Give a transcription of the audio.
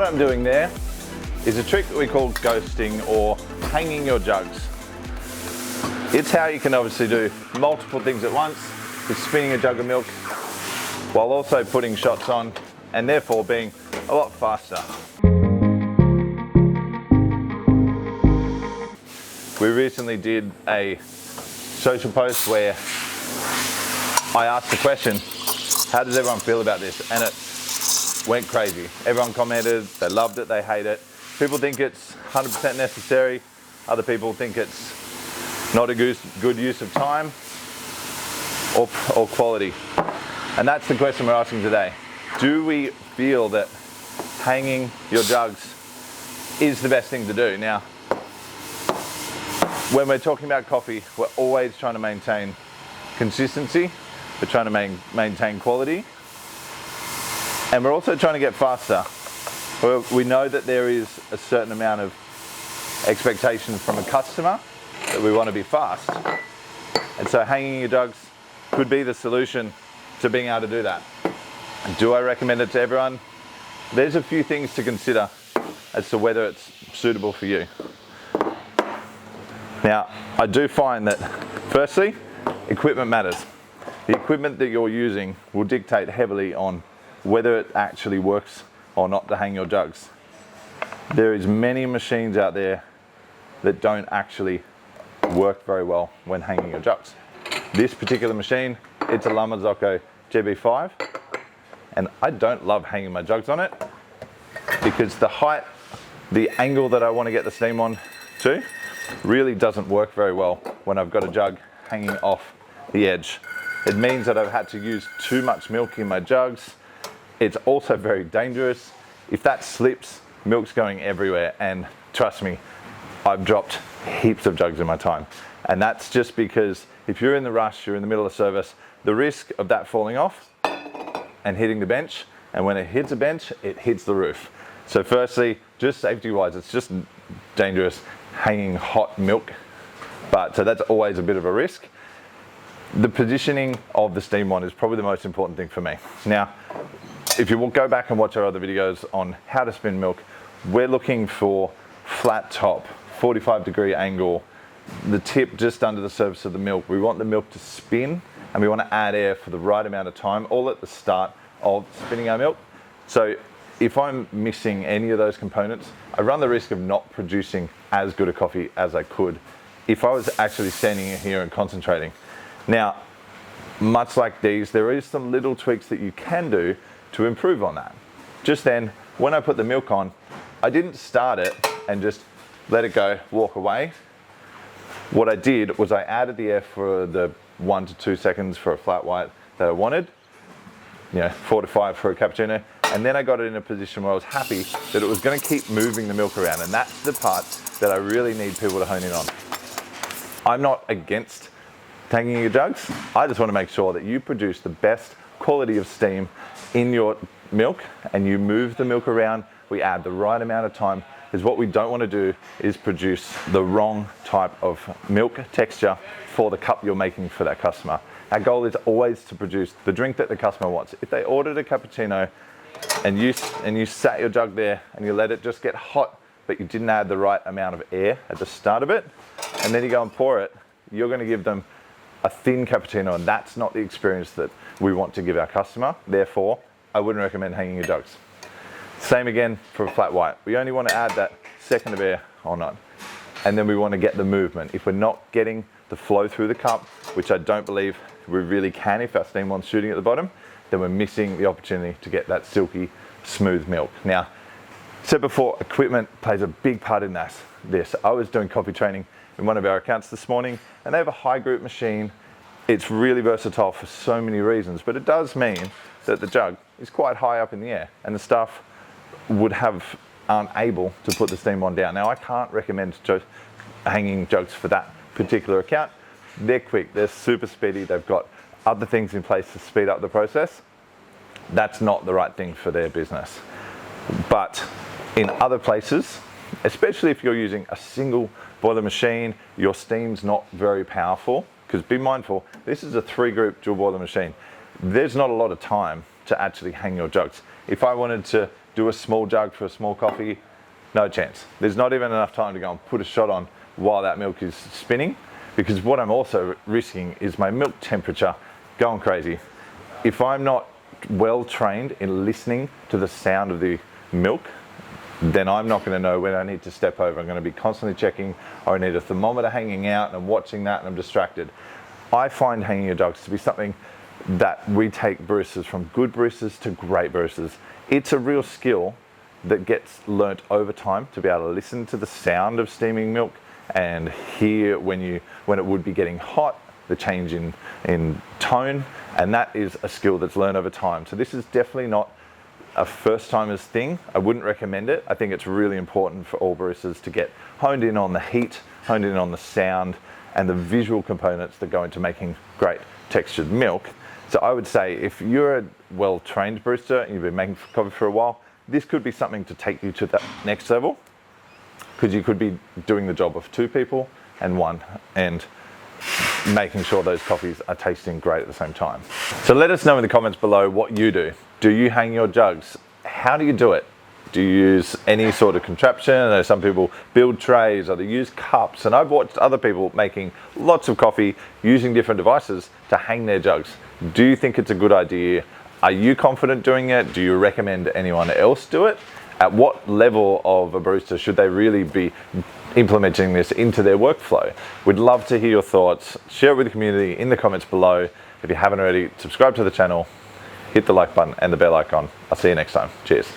I'm doing there is a trick that we call ghosting or hanging your jugs. It's how you can obviously do multiple things at once with spinning a jug of milk while also putting shots on and therefore being a lot faster. We recently did a social post where I asked the question, how does everyone feel about this? And it went crazy. Everyone commented, they loved it, they hate it. People think it's 100% necessary. Other people think it's not a good use of time or quality. And that's the question we're asking today. Do we feel that hanging your jugs is the best thing to do? Now, when we're talking about coffee, we're always trying to maintain consistency. We're trying to maintain quality. And we're also trying to get faster. We know that there is a certain amount of expectations from a customer that we want to be fast. And so hanging your jugs could be the solution to being able to do that. Do I recommend it to everyone? There's a few things to consider as to whether it's suitable for you. Now, I do find that, firstly, equipment matters. The equipment that you're using will dictate heavily on whether it actually works or not to hang your jugs. There is many machines out there that don't actually work very well when hanging your jugs. This particular machine, it's a Lamazocco GB5, and I don't love hanging my jugs on it because the height, the angle that I want to get the steam on to really doesn't work very well when I've got a jug hanging off the edge. It means that I've had to use too much milk in my jugs. It's also very dangerous. If that slips, milk's going everywhere, and trust me, I've dropped heaps of jugs in my time. And that's just because if you're in the rush, you're in the middle of service, the risk of that falling off and hitting the bench, and when it hits a bench, it hits the roof. So firstly, just safety-wise, it's just dangerous hanging hot milk, so that's always a bit of a risk. The positioning of the steam wand is probably the most important thing for me. Now, if you will go back and watch our other videos on how to spin milk, we're looking for flat top, 45-degree angle, the tip just under the surface of the milk. We want the milk to spin, and we want to add air for the right amount of time, all at the start of spinning our milk. So if I'm missing any of those components, I run the risk of not producing as good a coffee as I could if I was actually standing here and concentrating. Now, much like these, there is some little tweaks that you can do to improve on that. Just then, when I put the milk on, I didn't start it and just let it go, walk away. What I did was I added the air for the 1 to 2 seconds for a flat white that I wanted, 4 to 5 for a cappuccino, and then I got it in a position where I was happy that it was going to keep moving the milk around, and that's the part that I really need people to hone in on. I'm not against hanging your jugs. I just want to make sure that you produce the best quality of steam in your milk and you move the milk around. We add the right amount of time, because what we don't want to do is produce the wrong type of milk texture for the cup you're making for that customer. Our goal is always to produce the drink that the customer wants. If they ordered a cappuccino and you sat your jug there and you let it just get hot, but you didn't add the right amount of air at the start of it, and then you go and pour it, you're going to give them a thin cappuccino, and that's not the experience that we want to give our customer. Therefore, I wouldn't recommend hanging your jugs. Same again for a flat white. We only want to add that second of air or not. And then we want to get the movement. If we're not getting the flow through the cup, which I don't believe we really can if our steam wand's shooting at the bottom, then we're missing the opportunity to get that silky, smooth milk. Now, said before, equipment plays a big part in this. I was doing coffee training in one of our accounts this morning, and they have a high group machine. It's really versatile for so many reasons, but it does mean that the jug is quite high up in the air, and the staff aren't able to put the steam wand down. Now, I can't recommend hanging jugs for that particular account. They're quick, they're super speedy, they've got other things in place to speed up the process. That's not the right thing for their business. But in other places, especially if you're using a single boiler machine, your steam's not very powerful, because be mindful, this is a 3-group dual boiler machine. There's not a lot of time to actually hang your jugs. If I wanted to do a small jug for a small coffee, no chance. There's not even enough time to go and put a shot on while that milk is spinning, because what I'm also risking is my milk temperature going crazy. If I'm not well trained in listening to the sound of the milk, then I'm not going to know when I need to step over. I'm going to be constantly checking, or I need a thermometer hanging out, and I'm watching that and I'm distracted. I find hanging your jugs to be something that we take baristas from good baristas to great baristas. It's a real skill that gets learnt over time, to be able to listen to the sound of steaming milk and hear when it would be getting hot, the change in tone, and that is a skill that's learned over time. So this is definitely not a first timers thing. I wouldn't recommend it. I think it's really important for all baristas to get honed in on the heat, honed in on the sound, and the visual components that go into making great textured milk. So I would say if you're a well-trained barista and you've been making coffee for a while, this could be something to take you to that next level, because you could be doing the job of 2 people and 1, and making sure those coffees are tasting great at the same time. So let us know in the comments below what you do. Do you hang your jugs? How do you do it? Do you use any sort of contraption? I know some people build trays, or they use cups, and I've watched other people making lots of coffee using different devices to hang their jugs. Do you think it's a good idea? Are you confident doing it? Do you recommend anyone else do it? At what level of a barista should they really be implementing this into their workflow? We'd love to hear your thoughts. Share it with the community in the comments below. If you haven't already, subscribe to the channel, hit the like button and the bell icon. I'll see you next time. Cheers.